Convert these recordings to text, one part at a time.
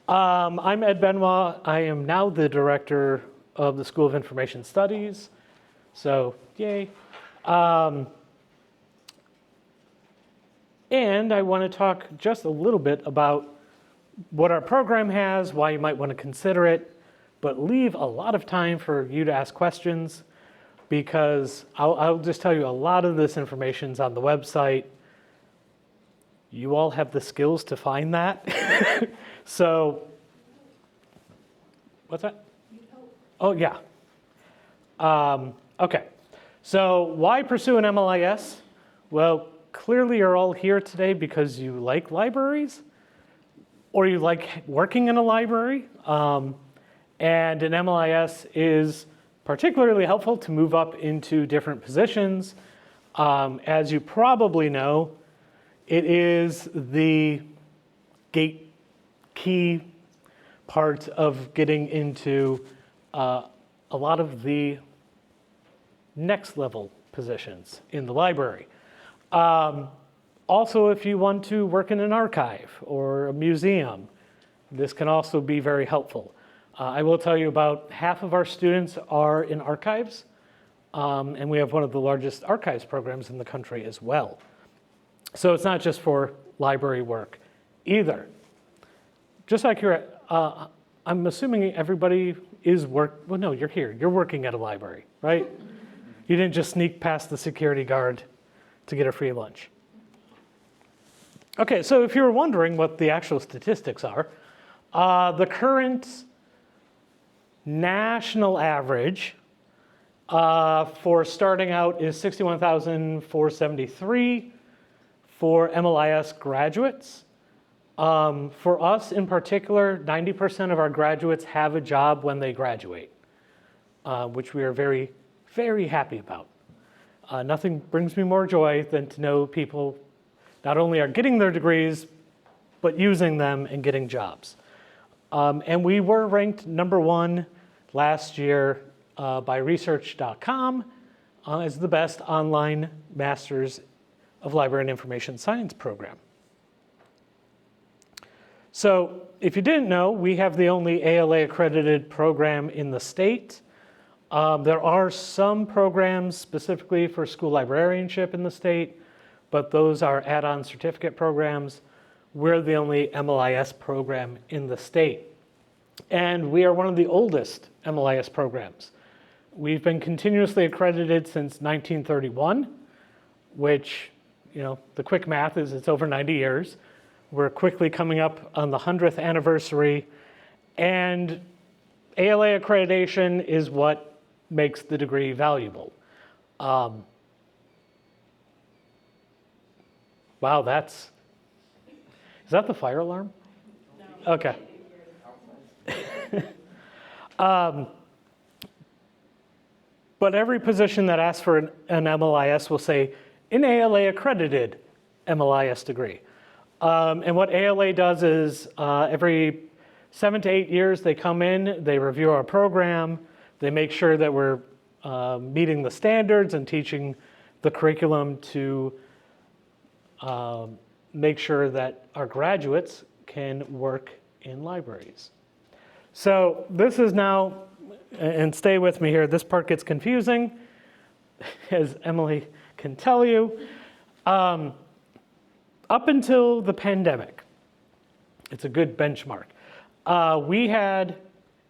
I'm Ed Benoit. I am now the director of the School of Information Studies. So, yay. And I want to talk just a little bit about what our program has, why you might want to consider it, but leave a lot of time for you to ask questions, because I'll just tell you a lot of this information is on the website. You all have the skills to find that. So, what's that? Oh, yeah. Okay. So why pursue an MLIS? Well, clearly you're all here today because you like libraries or you like working in a library. And an MLIS is particularly helpful to move up into different positions. As you probably know, it is the key part of getting into a lot of the next level positions in the library. Also, if you want to work in an archive or a museum, this can also be very helpful. I will tell you about half of our students are in archives, and we have one of the largest archives programs in the country as well. So it's not just for library work either. Just like I'm assuming everybody is well, no, you're here. You're working at a library, right? You didn't just sneak past the security guard to get a free lunch. Okay, so if you were wondering what the actual statistics are, the current national average for starting out is 61,473 for MLIS graduates. For us in particular, 90% of our graduates have a job when they graduate, which we are very, very happy about. Nothing brings me more joy than to know people not only are getting their degrees, but using them and getting jobs. And we were ranked #1 last year by research.com as the best online Masters of Library and Information Science program. So if you didn't know, we have the only ALA accredited program in the state. There are some programs specifically for school librarianship in the state, but those are add-on certificate programs. We're the only MLIS program in the state. And we are one of the oldest MLIS programs. We've been continuously accredited since 1931, which, the quick math is it's over 90 years. We're quickly coming up on the 100th anniversary. And ALA accreditation is what makes the degree valuable. Wow, is that the fire alarm? No. Okay. But every position that asks for an MLIS will say, an ALA accredited MLIS degree. And what ALA does is every 7 to 8 years they come in, they review our program, they make sure that we're meeting the standards and teaching the curriculum to make sure that our graduates can work in libraries. So this is now, and stay with me here, this part gets confusing, as Emily can tell you. Up until the pandemic, it's a good benchmark, we had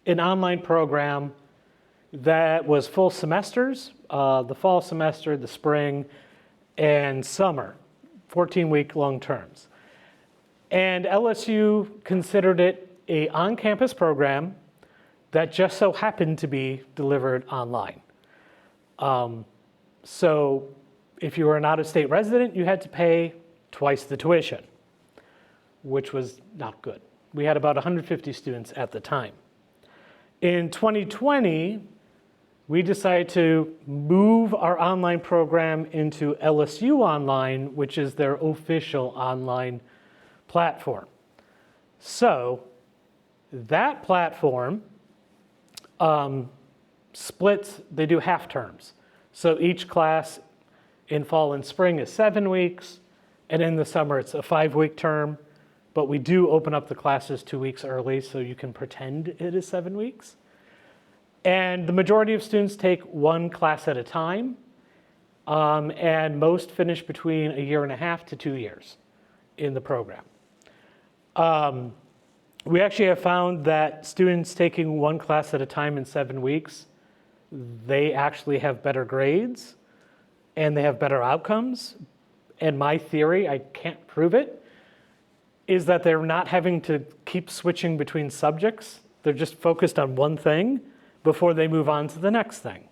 an online program that was full semesters, the fall semester, the spring, and summer, 14-week long terms. And LSU considered it an on-campus program that just so happened to be delivered online. So if you were an out-of-state resident, you had to pay twice the tuition, which was not good. We had about 150 students at the time. In 2020, we decided to move our online program into LSU Online, which is their official online platform. So that platform splits, they do half terms. So each class in fall and spring is 7 weeks, and in the summer it's a 5-week term. but we do open up the classes 2 weeks early so you can pretend it is 7 weeks. And the majority of students take one class at a time, and most finish between 1.5 to 2 years in the program. We actually have found that students taking one class at a time in 7 weeks, they actually have better grades and they have better outcomes. And my theory, I can't prove it, is that they're not having to keep switching between subjects. They're just focused on one thing before they move on to the next thing.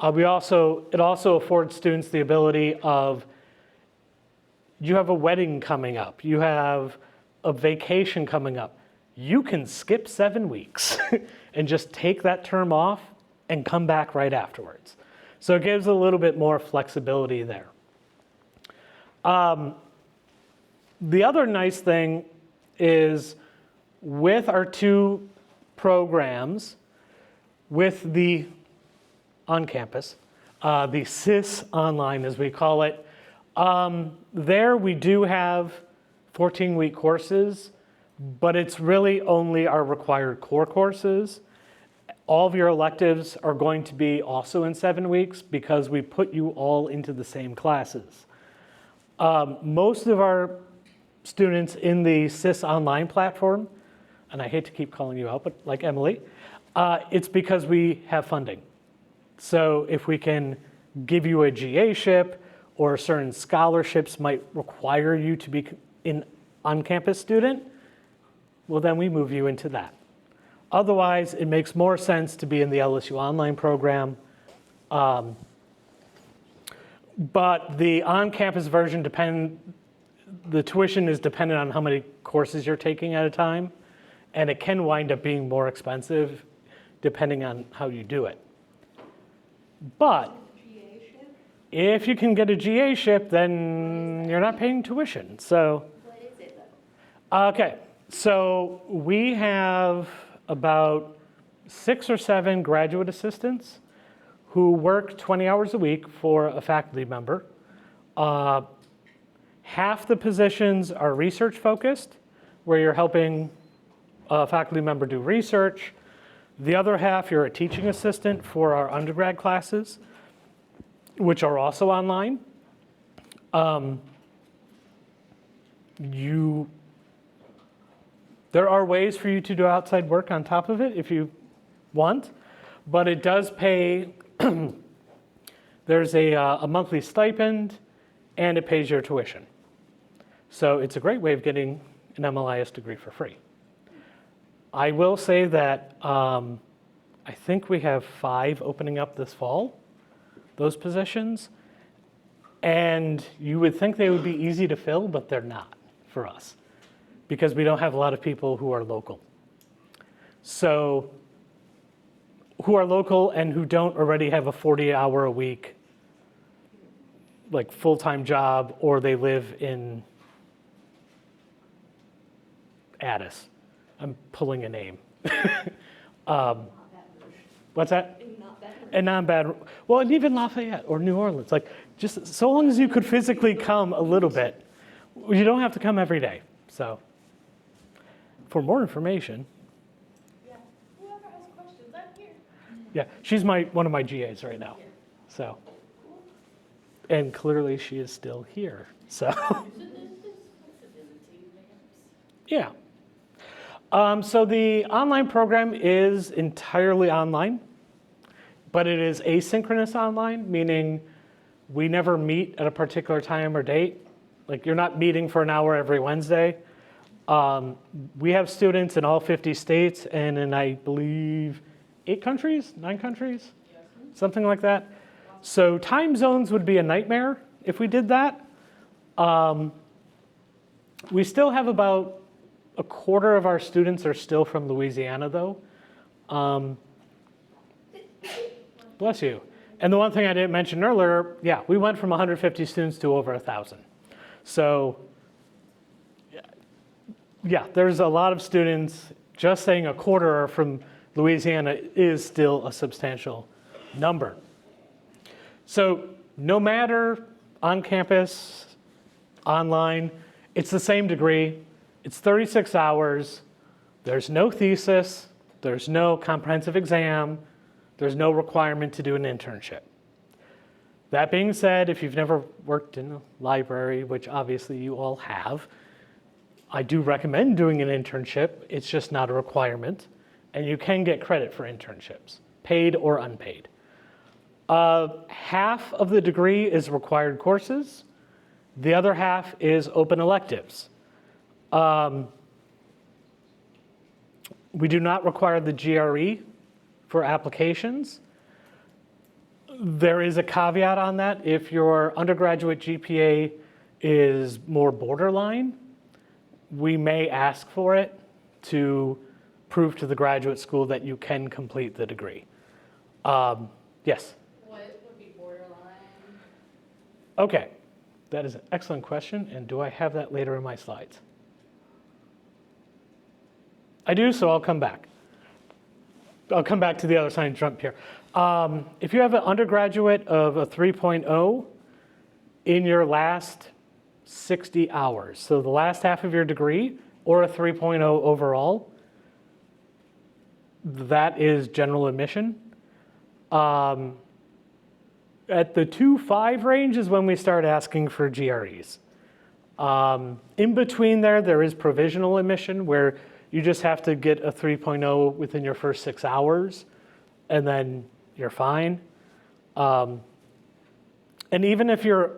It also affords students the ability of, you have a wedding coming up, you have a vacation coming up. You can skip 7 weeks and just take that term off and come back right afterwards. So it gives a little bit more flexibility there. The other nice thing is with our 2 programs, with the on-campus, the SIS online as we call it, there we do have 14-week courses, but it's really only our required core courses. All of your electives are going to be also in 7 weeks because we put you all into the same classes. Most of our students in the SIS online platform, and I hate to keep calling you out, but like Emily, it's because we have funding. So if we can give you a GA-ship or certain scholarships might require you to be an on-campus student, well, then we move you into that. Otherwise, it makes more sense to be in the LSU online program. But the on-campus version, the tuition is dependent on how many courses you're taking at a time, and it can wind up being more expensive depending on how you do it. But if you can get a GA-ship, then you're not paying tuition. So, what is it though? Okay, so we have about 6 or 7 graduate assistants who work 20 hours a week for a faculty member. Half the positions are research focused, where you're helping a faculty member do research. The other half, you're a teaching assistant for our undergrad classes, which are also online. There are ways for you to do outside work on top of it if you want, but it does pay. There's a monthly stipend, and it pays your tuition. So it's a great way of getting an MLIS degree for free. I will say that I think we have 5 opening up this fall, those positions. And you would think they would be easy to fill, but they're not for us because we don't have a lot of people who are local. So who are local and who don't already have a 40-hour-a-week like full-time job, or they live in Addis. I'm pulling a name. What's that? And not bad. Well, and even Lafayette or New Orleans. Like, just so long as you could physically come a little bit, you don't have to come every day. So, for more information. Yeah. Whoever has questions, I'm here. Yeah, she's one of my GAs right now. So, and clearly she is still here. So, yeah. So the online program is entirely online, but it is asynchronous online, meaning we never meet at a particular time or date. Like you're not meeting for an hour every Wednesday. We have students in all 50 states and in, I believe, 9 countries, something like that. So time zones would be a nightmare if we did that. We still have about a quarter of our students are still from Louisiana, though. Bless you. And the one thing I didn't mention earlier, yeah, we went from 150 students to over 1,000. So, yeah, there's a lot of students. Just saying a quarter are from Louisiana is still a substantial number. So no matter on campus, online, it's the same degree. It's 36 hours. There's no thesis. There's no comprehensive exam. There's no requirement to do an internship. That being said, if you've never worked in a library, which obviously you all have, I do recommend doing an internship. It's just not a requirement. And you can get credit for internships, paid or unpaid. Half of the degree is required courses. The other half is open electives. We do not require the GRE for applications. There is a caveat on that. If your undergraduate GPA is more borderline, we may ask for it to prove to the graduate school that you can complete the degree. Yes? What would be borderline? Okay, that is an excellent question, and do I have that later in my slides? I do, so I'll come back. I'll come back to the other side and jump here. If you have an undergraduate of a 3.0 in your last 60 hours, so the last half of your degree, or a 3.0 overall, that is general admission. At the 2.5 range is when we start asking for GREs. In between there is provisional admission, where you just have to get a 3.0 within your first 6 hours, and then you're fine. And even if you're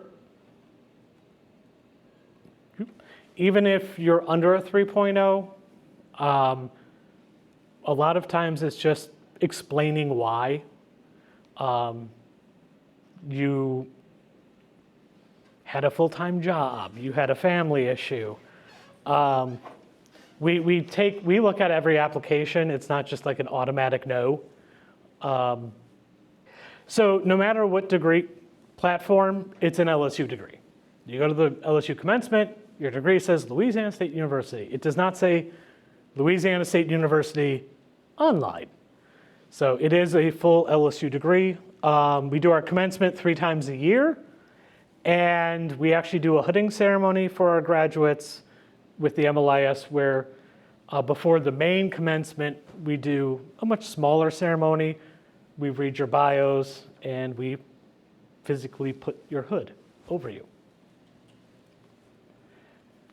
under a 3.0, a lot of times it's just explaining why. You had a full-time job, you had a family issue. We look at every application. It's not just like an automatic no. So no matter what degree platform, it's an LSU degree. You go to the LSU commencement, your degree says Louisiana State University. It does not say Louisiana State University online. So it is a full LSU degree. We do our commencement 3 times a year, and we actually do a hooding ceremony for our graduates with the MLIS, where before the main commencement, we do a much smaller ceremony. We read your bios, and we physically put your hood over you.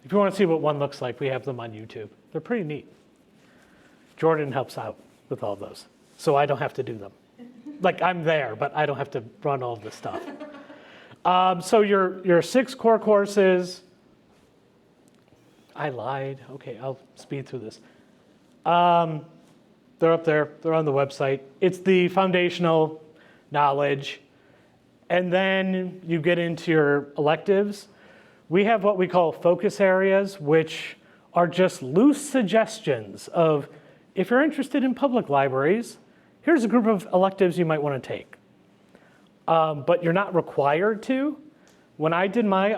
If you want to see what one looks like, we have them on YouTube. They're pretty neat. Jordan helps out with all those, so I don't have to do them. Like, I'm there, but I don't have to run all this stuff. So your 6 core courses, I lied. Okay, I'll speed through this. They're up there. They're on the website. It's the foundational knowledge. And then you get into your electives. We have what we call focus areas, which are just loose suggestions of, if you're interested in public libraries, here's a group of electives you might want to take. But you're not required to. When I did my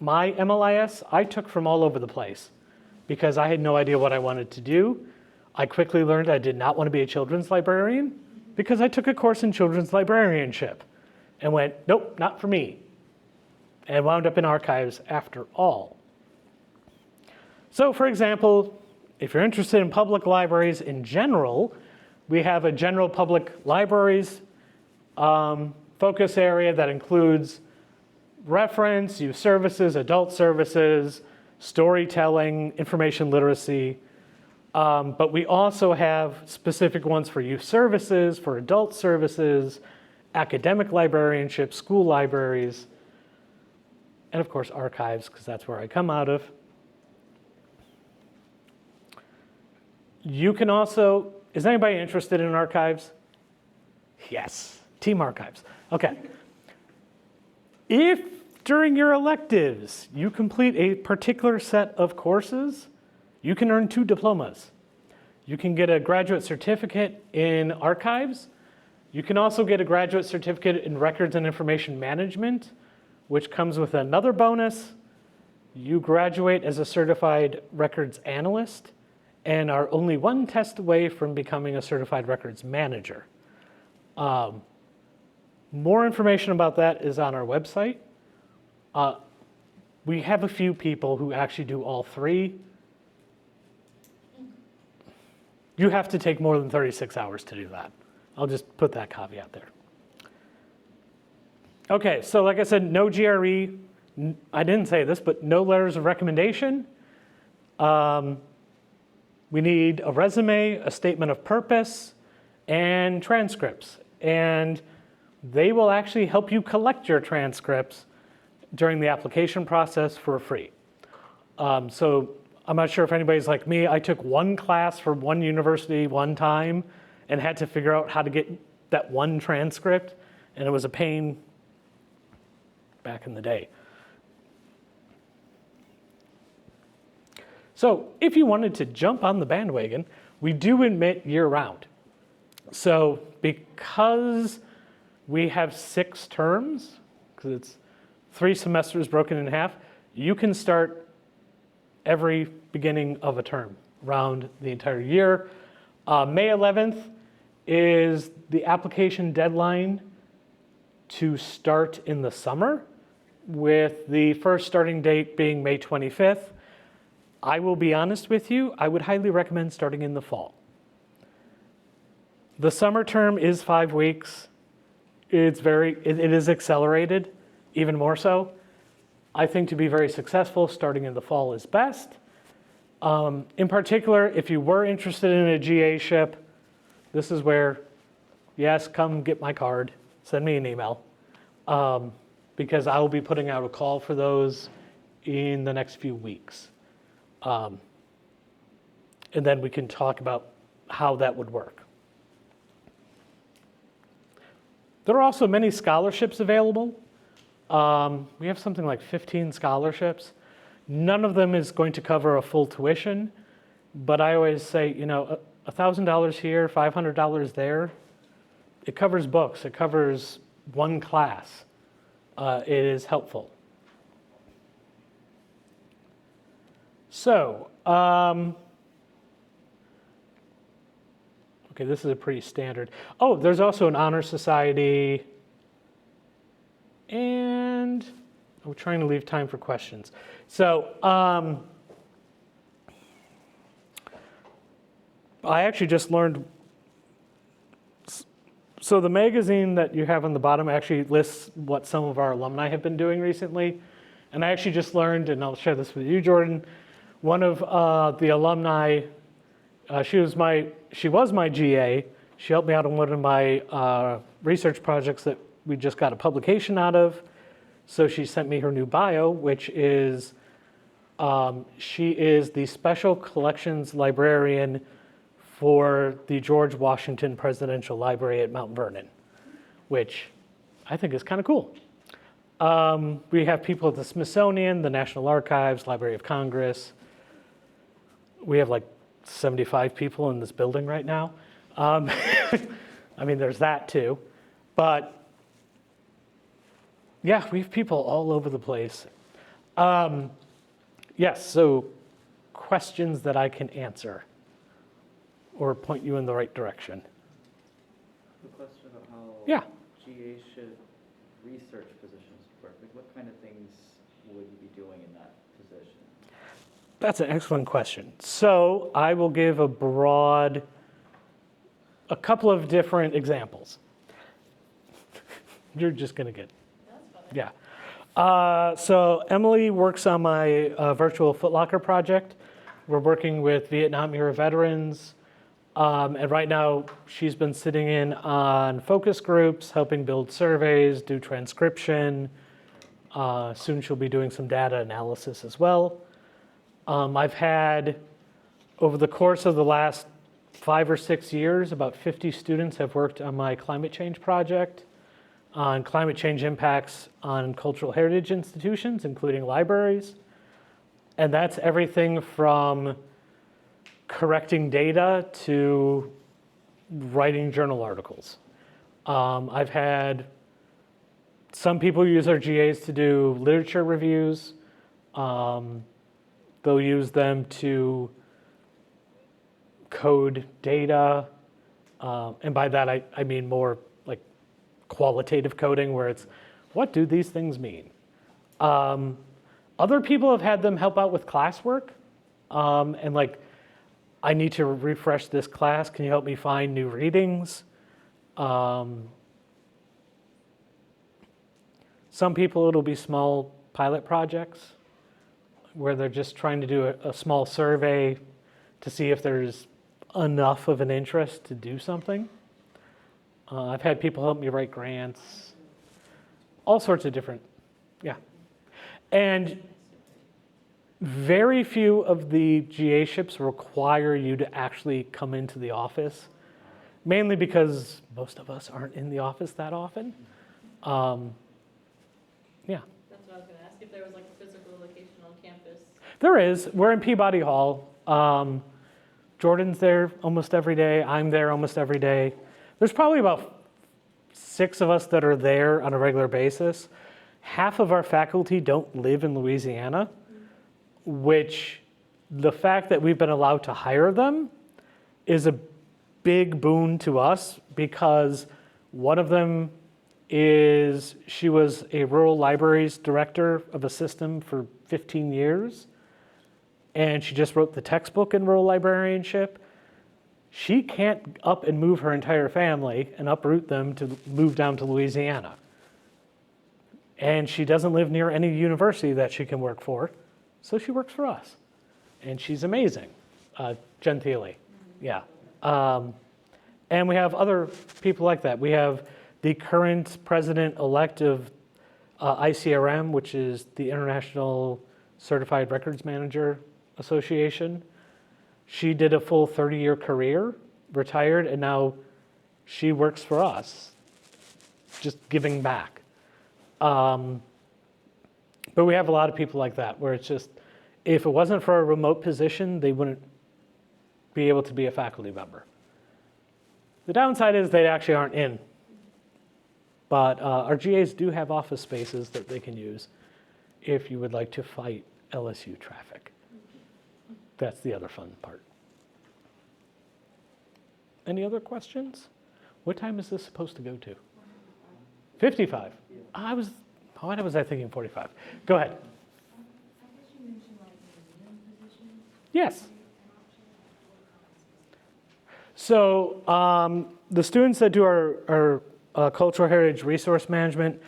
MLIS, I took from all over the place because I had no idea what I wanted to do. I quickly learned I did not want to be a children's librarian because I took a course in children's librarianship and went, nope, not for me, and wound up in archives after all. So for example, if you're interested in public libraries in general, we have a general public libraries focus area that includes reference, youth services, adult services, storytelling, information literacy. But we also have specific ones for youth services, for adult services, academic librarianship, school libraries, and of course archives, because that's where I come out of. You can also, is anybody interested in archives? Yes, team archives. Okay. If during your electives you complete a particular set of courses, you can earn 2 diplomas. You can get a graduate certificate in archives. You can also get a graduate certificate in records and information management, which comes with another bonus. You graduate as a certified records analyst and are only 1 test away from becoming a certified records manager. More information about that is on our website. We have a few people who actually do all 3. You have to take more than 36 hours to do that. I'll just put that caveat there. Okay, so like I said, no GRE. I didn't say this, but no letters of recommendation. We need a resume, a statement of purpose, and transcripts. And they will actually help you collect your transcripts during the application process for free. So I'm not sure if anybody's like me. I took one class for one university one time and had to figure out how to get that one transcript, and it was a pain back in the day. So if you wanted to jump on the bandwagon, we do admit year-round. So because we have 6 terms, because it's 3 semesters broken in half, you can start every beginning of a term around the entire year. May 11th is the application deadline to start in the summer, with the first starting date being May 25th. I will be honest with you, I would highly recommend starting in the fall. The summer term is 5 weeks. It is accelerated, even more so. I think to be very successful, starting in the fall is best. In particular, if you were interested in a GA-ship, this is where, yes, come get my card, send me an email, because I will be putting out a call for those in the next few weeks. And then we can talk about how that would work. There are also many scholarships available. We have something like 15 scholarships. None of them is going to cover a full tuition, but I always say, $1,000 here, $500 there. It covers books. It covers one class. It is helpful. So, okay, this is a pretty standard. Oh, there's also an honor society. And I'm trying to leave time for questions. So, I actually just learned, so the magazine that you have on the bottom actually lists what some of our alumni have been doing recently. And I actually just learned, and I'll share this with you, Jordan, one of the alumni, she was my GA. She helped me out on one of my research projects that we just got a publication out of. So she sent me her new bio, which is, she is the Special Collections Librarian for the George Washington Presidential Library at Mount Vernon, which I think is kind of cool. We have people at the Smithsonian, the National Archives, Library of Congress. We have like 75 people in this building right now. I mean, there's that too. But yeah, we have people all over the place. Yes, so questions that I can answer or point you in the right direction. The question about how GA should research positions work. Like, what kind of things would you be doing in that position? That's an excellent question. So I will give a couple of different examples. You're just going to get, yeah. So Emily works on my virtual footlocker project. We're working with Vietnam era veterans. And right now she's been sitting in on focus groups, helping build surveys, do transcription. Soon she'll be doing some data analysis as well. I've had, over the course of the last 5 or 6 years, about 50 students have worked on my climate change project on climate change impacts on cultural heritage institutions, including libraries. And that's everything from correcting data to writing journal articles. I've had some people use our GAs to do literature reviews. They'll use them to code data. And by that, I mean more like qualitative coding, where it's, what do these things mean? Other people have had them help out with classwork. And like, I need to refresh this class. Can you help me find new readings? Some people, it'll be small pilot projects where they're just trying to do a small survey to see if there's enough of an interest to do something. I've had people help me write grants, all sorts of different, yeah. And very few of the GA ships require you to actually come into the office, mainly because most of us aren't in the office that often. Yeah. That's what I was gonna ask, if there was like a physical location on campus. There is. We're in Peabody Hall. Jordan's there almost every day. I'm there almost every day. There's probably about 6 of us that are there on a regular basis. Half of our faculty don't live in Louisiana, which the fact that we've been allowed to hire them is a big boon to us, because one of them she was a rural libraries director of a system for 15 years, and she just wrote the textbook in rural librarianship. She can't up and move her entire family and uproot them to move down to Louisiana. And she doesn't live near any university that she can work for, so she works for us. And she's amazing, Jen Thiele, yeah. And we have other people like that. We have the current president-elect of ICRM, which is the International Certified Records Manager Association. She did a full 30-year career, retired, and now she works for us, just giving back. But we have a lot of people like that, where it's just, if it wasn't for a remote position, they wouldn't be able to be a faculty member. The downside is they actually aren't in. But our GAs do have office spaces that they can use if you would like to fight LSU traffic. That's the other fun part. Any other questions? What time is this supposed to go to? 55. Why was I thinking 45? Go ahead. I guess you mentioned like museum positions. Yes. So the students that do our cultural heritage resource management,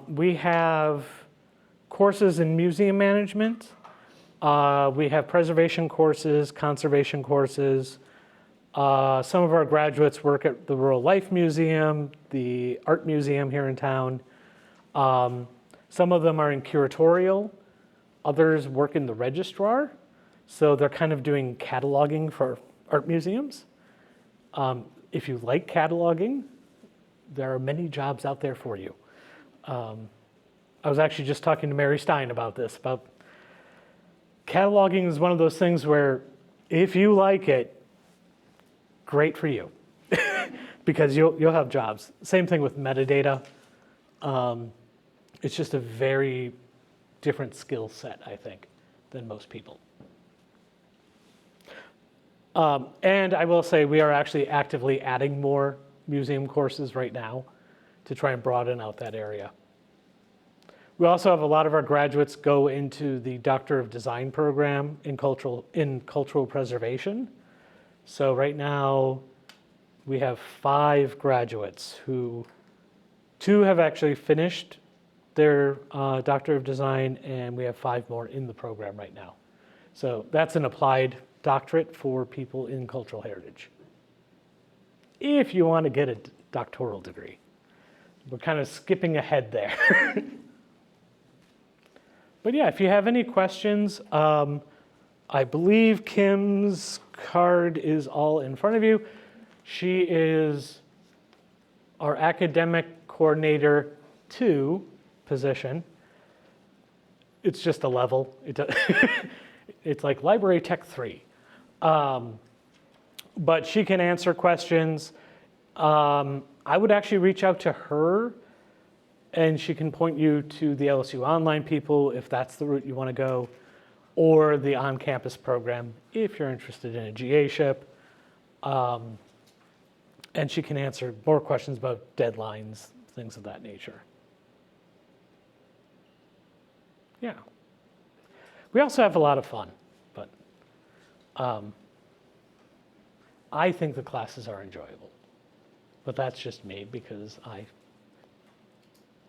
we have courses in museum management. We have preservation courses, conservation courses. Some of our graduates work at the Rural Life Museum, the Art Museum here in town. Some of them are in curatorial. Others work in the registrar. So they're kind of doing cataloging for art museums. If you like cataloging, there are many jobs out there for you. I was actually just talking to Mary Stein about this, about cataloging is one of those things where if you like it, great for you, because you'll have jobs. Same thing with metadata. It's just a very different skill set, I think, than most people. And I will say we are actually actively adding more museum courses right now to try and broaden out that area. We also have a lot of our graduates go into the Doctor of Design program in cultural preservation. So right now we have 5 graduates who 2 have actually finished their Doctor of Design, and we have 5 more in the program right now. So that's an applied doctorate for people in cultural heritage, if you want to get a doctoral degree. We're kind of skipping ahead there. But yeah, if you have any questions, I believe Kim's card is all in front of you. She is our academic coordinator 2 position. It's just a level. It's like library tech 3. But she can answer questions. I would actually reach out to her, and she can point you to the LSU Online people if that's the route you want to go, or the on-campus program if you're interested in a GA ship. And she can answer more questions about deadlines, things of that nature. Yeah. We also have a lot of fun, but I think the classes are enjoyable. But that's just me because I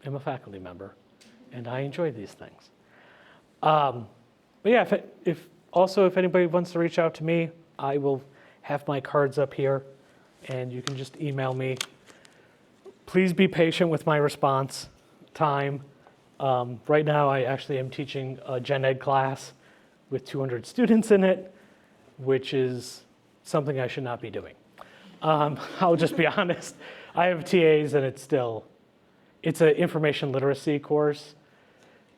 am a faculty member and I enjoy these things. But yeah, if anybody wants to reach out to me, I will have my cards up here and you can just email me. Please be patient with my response time. Right now, I actually am teaching a gen ed class with 200 students in it, which is something I should not be doing. I'll just be honest. I have TAs and it's an information literacy course.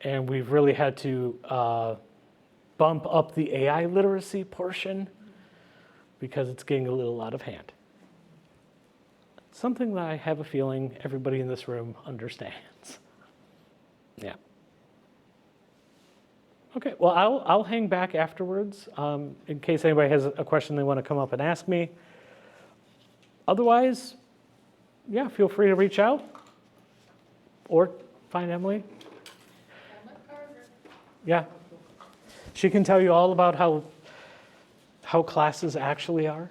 And we've really had to bump up the AI literacy portion because it's getting a little out of hand. Something that I have a feeling everybody in this room understands. Yeah. Okay, well, I'll hang back afterwards in case anybody has a question they want to come up and ask me. Otherwise, yeah, feel free to reach out or find Emily. Yeah, she can tell you all about how classes actually are.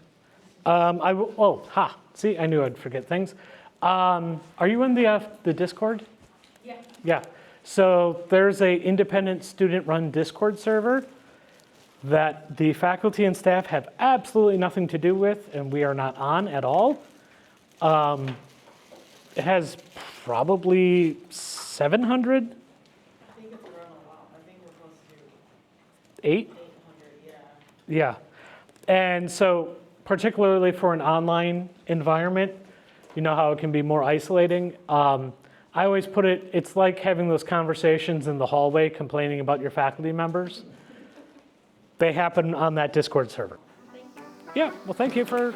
See, I knew I'd forget things. Are you in the Discord? Yeah. Yeah. So there's a independent student-run Discord server that the faculty and staff have absolutely nothing to do with, and we are not on at all. It has probably 700. I think it's around a lot. I think we're close to 8? 800, yeah. Yeah. And so particularly for an online environment, you know how it can be more isolating. I always put it's like having those conversations in the hallway complaining about your faculty members. They happen on that Discord server. Thank you. Yeah, well, thank you for